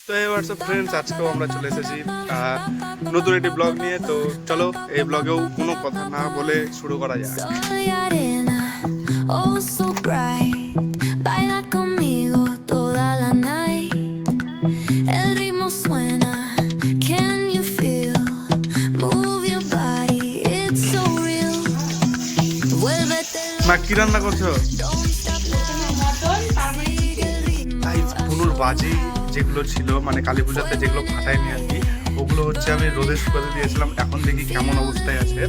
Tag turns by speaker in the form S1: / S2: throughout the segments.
S1: তো এই WhatsApp friends, আজকেও আমরা চলে এসেছি নতুন একটি ব্লগ নিয়ে। তো চলো এই ব্লগেও কোনো কথা না বলে শুরু করা যাক। মা কি রান্না করছো? পুনুর বাজি যেগুলো ছিল, মানে কালী পূজাতে যেগুলো ফাটাইনি আর কি, ওগুলো হচ্ছে আমি রোদে শুকাতে দিয়েছিলাম। এখন দেখি কেমন অবস্থায় আছে।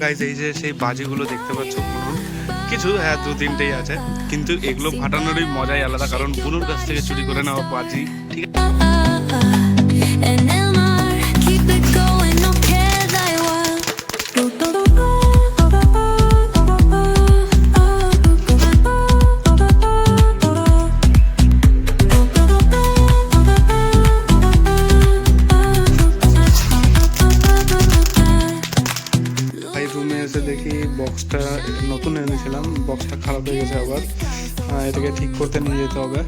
S1: গাইজ এই যে সেই বাজিগুলো দেখতে পাচ্ছ পুনুর, কিছু হ্যাঁ 2-3টেই আছে, কিন্তু এগুলো ফাটানোরই মজাই আলাদা, কারণ পুনুর কাছ থেকে চুরি করে নেওয়া বাজি। ঠিক আছে, রুমে এসে দেখি বক্সটা নতুন এনেছিলাম, বক্সটা খারাপ হয়ে গেছে, আবার এটাকে ঠিক করতে নিয়ে যেতে হবে।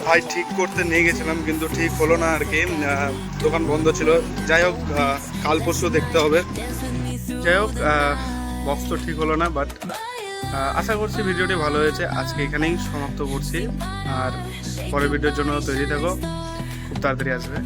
S1: ভাই ঠিক করতে নিয়ে গেছিলাম, কিন্তু ঠিক হলো না আর কি, দোকান বন্ধ ছিল। যাই হোক, কাল পরশু দেখতে হবে। যাই হোক, বক্স তো ঠিক হলো না, বাট আশা করছি ভিডিওটি ভালো হয়েছে। আজকে এখানেই সমাপ্ত করছি, আর পরের ভিডিওর জন্য তৈরি থাকো, খুব তাড়াতাড়ি আসবে।